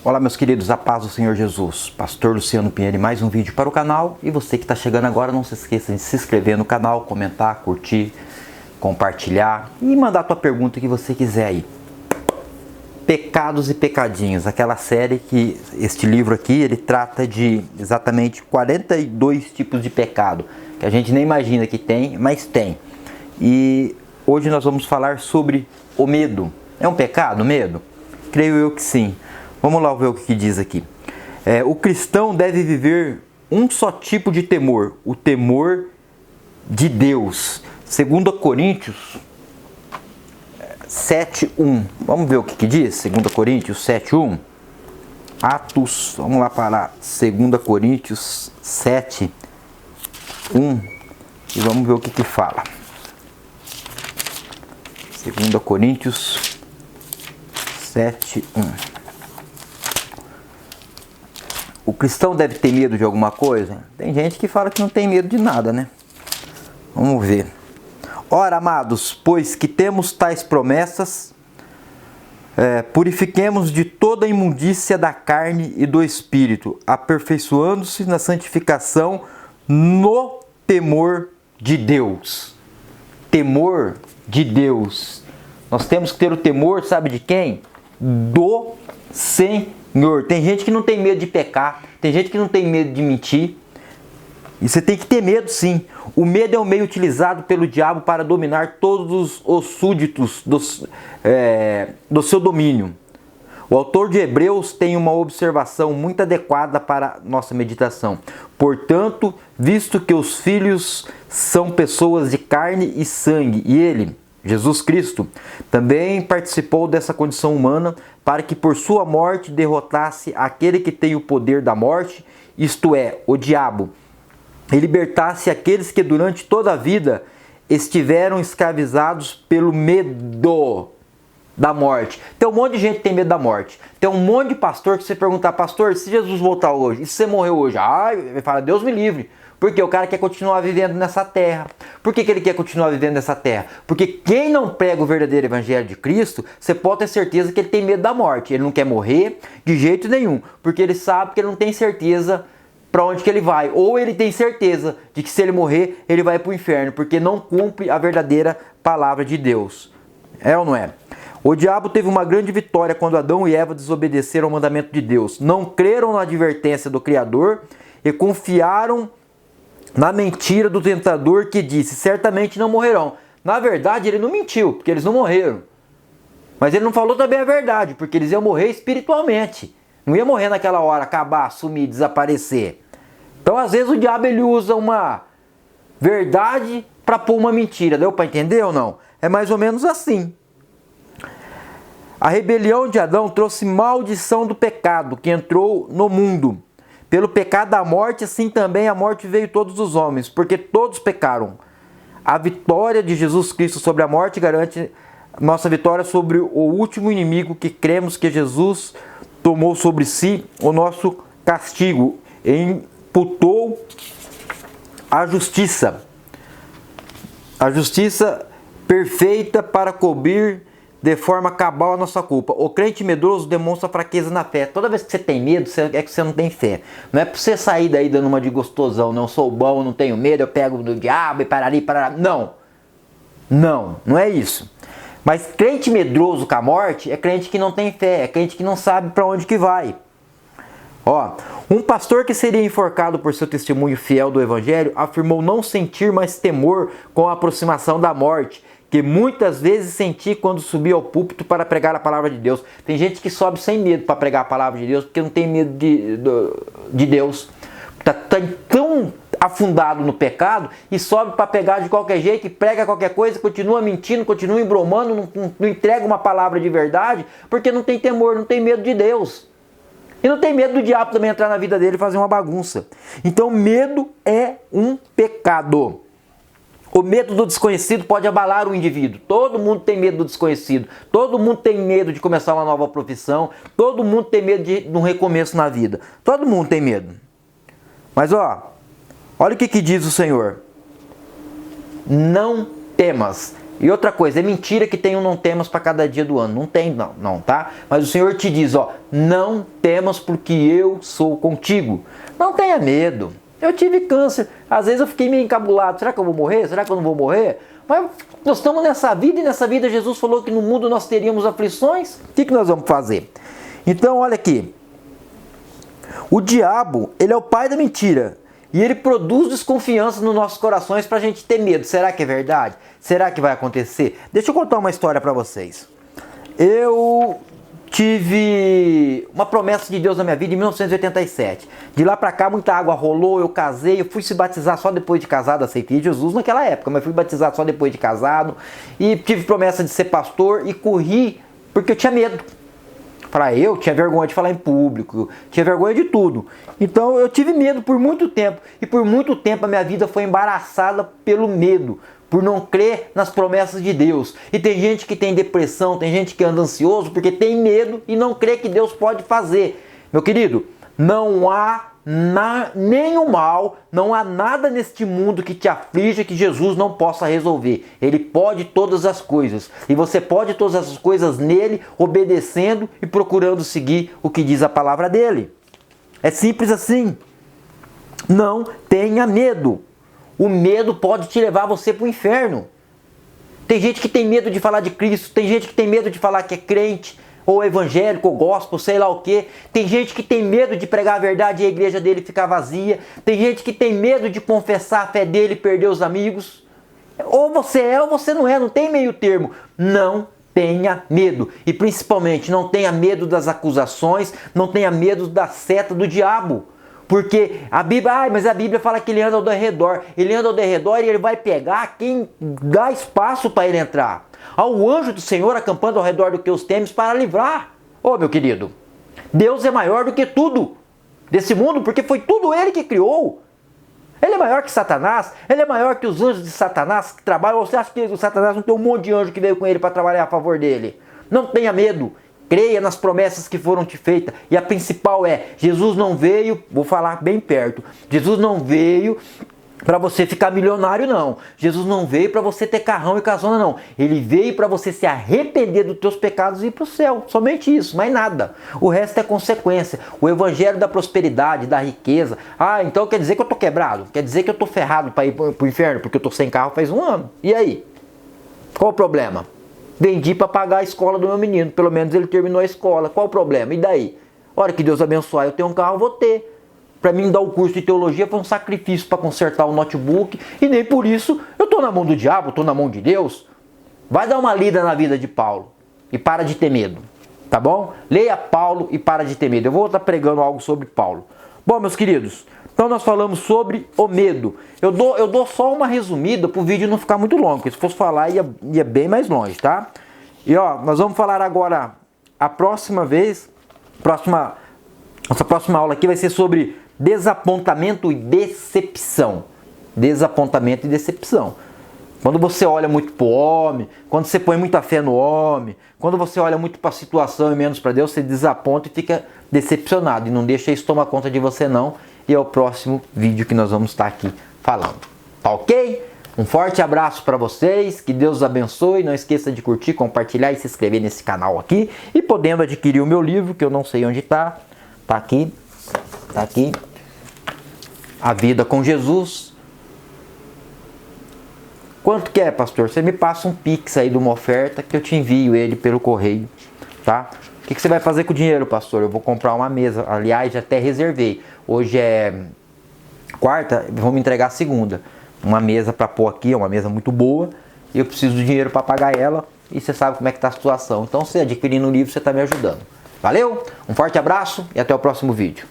Olá meus queridos, a paz do Senhor Jesus, Pastor Luciano Pinheiro e mais um vídeo para o canal. E você que está chegando agora, não se esqueça de se inscrever no canal, comentar, curtir, compartilhar e mandar a tua pergunta que você quiser aí. Pecados e Pecadinhos, aquela série que este livro aqui, ele trata de exatamente 42 tipos de pecado, que a gente nem imagina que tem, mas tem. E hoje nós vamos falar sobre o medo. É um pecado, o medo? Creio eu que sim. Vamos lá ver o que diz aqui. O cristão deve viver um só tipo de temor, o temor de Deus. 2 Coríntios 7:1. Vamos ver o que diz? 2 Coríntios 7:1. Atos, vamos lá para 2 Coríntios 7:1 e vamos ver o que fala. 2 Coríntios 7:1. O cristão deve ter medo de alguma coisa? Tem gente que fala que não tem medo de nada, né? Vamos ver. Ora, amados, pois que temos tais promessas, purifiquemos de toda a imundícia da carne e do espírito, aperfeiçoando-se na santificação no temor de Deus. Temor de Deus. Nós temos que ter o temor, sabe de quem? Do Senhor. Tem gente que não tem medo de pecar, tem gente que não tem medo de mentir. E você tem que ter medo, sim. O medo é um meio utilizado pelo diabo para dominar todos os súditos do seu domínio. O autor de Hebreus tem uma observação muito adequada para nossa meditação. Portanto, visto que os filhos são pessoas de carne e sangue, e ele, Jesus Cristo, também participou dessa condição humana para que por sua morte derrotasse aquele que tem o poder da morte, isto é, o diabo, e libertasse aqueles que durante toda a vida estiveram escravizados pelo medo da morte. Tem um monte de gente que tem medo da morte. Tem um monte de pastor que você perguntar, pastor, se Jesus voltar hoje, e se você morreu hoje? Ele fala, Deus me livre. Porque o cara quer continuar vivendo nessa terra. Por que ele quer continuar vivendo nessa terra? Porque quem não prega o verdadeiro evangelho de Cristo, você pode ter certeza que ele tem medo da morte. Ele não quer morrer de jeito nenhum. Porque ele sabe que ele não tem certeza para onde que ele vai. Ou ele tem certeza de que se ele morrer, ele vai para o inferno. Porque não cumpre a verdadeira palavra de Deus. É ou não é? O diabo teve uma grande vitória quando Adão e Eva desobedeceram ao mandamento de Deus. Não creram na advertência do Criador e confiaram na mentira do tentador que disse, certamente não morrerão. Na verdade, ele não mentiu, porque eles não morreram. Mas ele não falou também a verdade, porque eles iam morrer espiritualmente. Não ia morrer naquela hora, acabar, sumir, desaparecer. Então, às vezes, o diabo ele usa uma verdade para pôr uma mentira. Deu para entender ou não? É mais ou menos assim. A rebelião de Adão trouxe maldição do pecado que entrou no mundo. Pelo pecado da morte, assim também a morte veio a todos os homens, porque todos pecaram. A vitória de Jesus Cristo sobre a morte garante nossa vitória sobre o último inimigo que cremos que Jesus tomou sobre si o nosso castigo e imputou a justiça. A justiça perfeita para cobrir de forma cabal a nossa culpa. O crente medroso demonstra fraqueza na fé. Toda vez que você tem medo, é que você não tem fé. Não é para você sair daí dando uma de gostosão. Não sou bom, não tenho medo, eu pego do diabo e parari. Não. Não é isso. Mas crente medroso com a morte é crente que não tem fé. É crente que não sabe para onde que vai. Um pastor que seria enforcado por seu testemunho fiel do evangelho afirmou não sentir mais temor com a aproximação da morte, que muitas vezes senti quando subi ao púlpito para pregar a palavra de Deus. Tem gente que sobe sem medo para pregar a palavra de Deus, porque não tem medo de Deus. Está tão afundado no pecado e sobe para pegar de qualquer jeito e prega qualquer coisa, continua mentindo, continua embromando, não entrega uma palavra de verdade, porque não tem temor, não tem medo de Deus. E não tem medo do diabo também entrar na vida dele e fazer uma bagunça. Então medo é um pecado. O medo do desconhecido pode abalar o indivíduo. Todo mundo tem medo do desconhecido. Todo mundo tem medo de começar uma nova profissão. Todo mundo tem medo de um recomeço na vida. Todo mundo tem medo. Mas olha o que diz o Senhor. Não temas. E outra coisa, é mentira que tem um não temas para cada dia do ano. Não tem não, tá? Mas o Senhor te diz, ó, não temas porque eu sou contigo. Não tenha medo. Eu tive câncer. Às vezes eu fiquei meio encabulado. Será que eu vou morrer? Será que eu não vou morrer? Mas nós estamos nessa vida e nessa vida Jesus falou que no mundo nós teríamos aflições. O que nós vamos fazer? Então, olha aqui. O diabo, ele é o pai da mentira. E ele produz desconfiança nos nossos corações para a gente ter medo. Será que é verdade? Será que vai acontecer? Deixa eu contar uma história para vocês. Eu tive uma promessa de Deus na minha vida em 1987. De lá pra cá muita água rolou, eu casei, eu fui se batizar só depois de casado, aceitei Jesus naquela época, mas fui batizado só depois de casado. E tive promessa de ser pastor e corri porque eu tinha medo. Eu tinha vergonha de falar em público, tinha vergonha de tudo. Então eu tive medo por muito tempo. E por muito tempo a minha vida foi embaraçada pelo medo, por não crer nas promessas de Deus. E tem gente que tem depressão, tem gente que anda ansioso porque tem medo e não crê que Deus pode fazer. Meu querido, não há nenhum mal, não há nada neste mundo que te aflige que Jesus não possa resolver. Ele pode todas as coisas. E você pode todas as coisas nele, obedecendo e procurando seguir o que diz a palavra dele. É simples assim. Não tenha medo. O medo pode te levar você para o inferno. Tem gente que tem medo de falar de Cristo, tem gente que tem medo de falar que é crente, ou evangélico, ou gospel, sei lá o que. Tem gente que tem medo de pregar a verdade e a igreja dele ficar vazia. Tem gente que tem medo de confessar a fé dele e perder os amigos. Ou você é ou você não é, não tem meio termo. Não tenha medo. E principalmente não tenha medo das acusações, não tenha medo da seta do diabo. Porque a Bíblia, mas a Bíblia fala que ele anda ao redor. Ele anda ao redor e ele vai pegar quem dá espaço para ele entrar. Ao anjo do Senhor acampando ao redor do que os temes para livrar. Ô meu querido, Deus é maior do que tudo desse mundo, porque foi tudo ele que criou. Ele é maior que Satanás, ele é maior que os anjos de Satanás que trabalham. Ou você acha que o Satanás não tem um monte de anjo que veio com ele para trabalhar a favor dele? Não tenha medo. Creia nas promessas que foram te feitas. E a principal é, Jesus não veio, vou falar bem perto, Jesus não veio para você ficar milionário não. Jesus não veio para você ter carrão e casona não. Ele veio para você se arrepender dos teus pecados e ir para o céu. Somente isso, mais nada. O resto é consequência. O evangelho da prosperidade, da riqueza. Ah, então quer dizer que eu tô quebrado? Quer dizer que eu tô ferrado para ir pro inferno porque eu tô sem carro faz um ano? E aí? Qual o problema? Vendi para pagar a escola do meu menino. Pelo menos ele terminou a escola. Qual o problema? E daí? Hora que Deus abençoar, eu tenho um carro, eu vou ter. Para mim dar o curso de teologia foi um sacrifício para consertar o notebook. E nem por isso eu estou na mão do diabo, estou na mão de Deus. Vai dar uma lida na vida de Paulo. E para de ter medo. Tá bom? Leia Paulo e para de ter medo. Eu vou estar pregando algo sobre Paulo. Bom, meus queridos. Então nós falamos sobre o medo. Eu dou só uma resumida para o vídeo não ficar muito longo, porque se fosse falar ia bem mais longe, tá? E ó, nós vamos falar agora a próxima vez, nossa próxima aula aqui vai ser sobre desapontamento e decepção. Desapontamento e decepção. Quando você olha muito para o homem, quando você põe muita fé no homem, quando você olha muito para a situação e menos para Deus, você desaponta e fica decepcionado. E não deixa isso tomar conta de você não. E é o próximo vídeo que nós vamos estar aqui falando. Tá ok? Um forte abraço para vocês, que Deus os abençoe. Não esqueça de curtir, compartilhar e se inscrever nesse canal aqui. E podendo adquirir o meu livro, que eu não sei onde está. Tá aqui. Tá aqui. A Vida com Jesus. Quanto que é, pastor? Você me passa um Pix aí de uma oferta que eu te envio ele pelo correio, tá? O que você vai fazer com o dinheiro, pastor? Eu vou comprar uma mesa. Aliás, já até reservei. Hoje é quarta, vão me entregar segunda. Uma mesa para pôr aqui, é uma mesa muito boa. E eu preciso de dinheiro para pagar ela. E você sabe como é que tá a situação. Então, você adquirindo o livro, você está me ajudando. Valeu? Um forte abraço e até o próximo vídeo.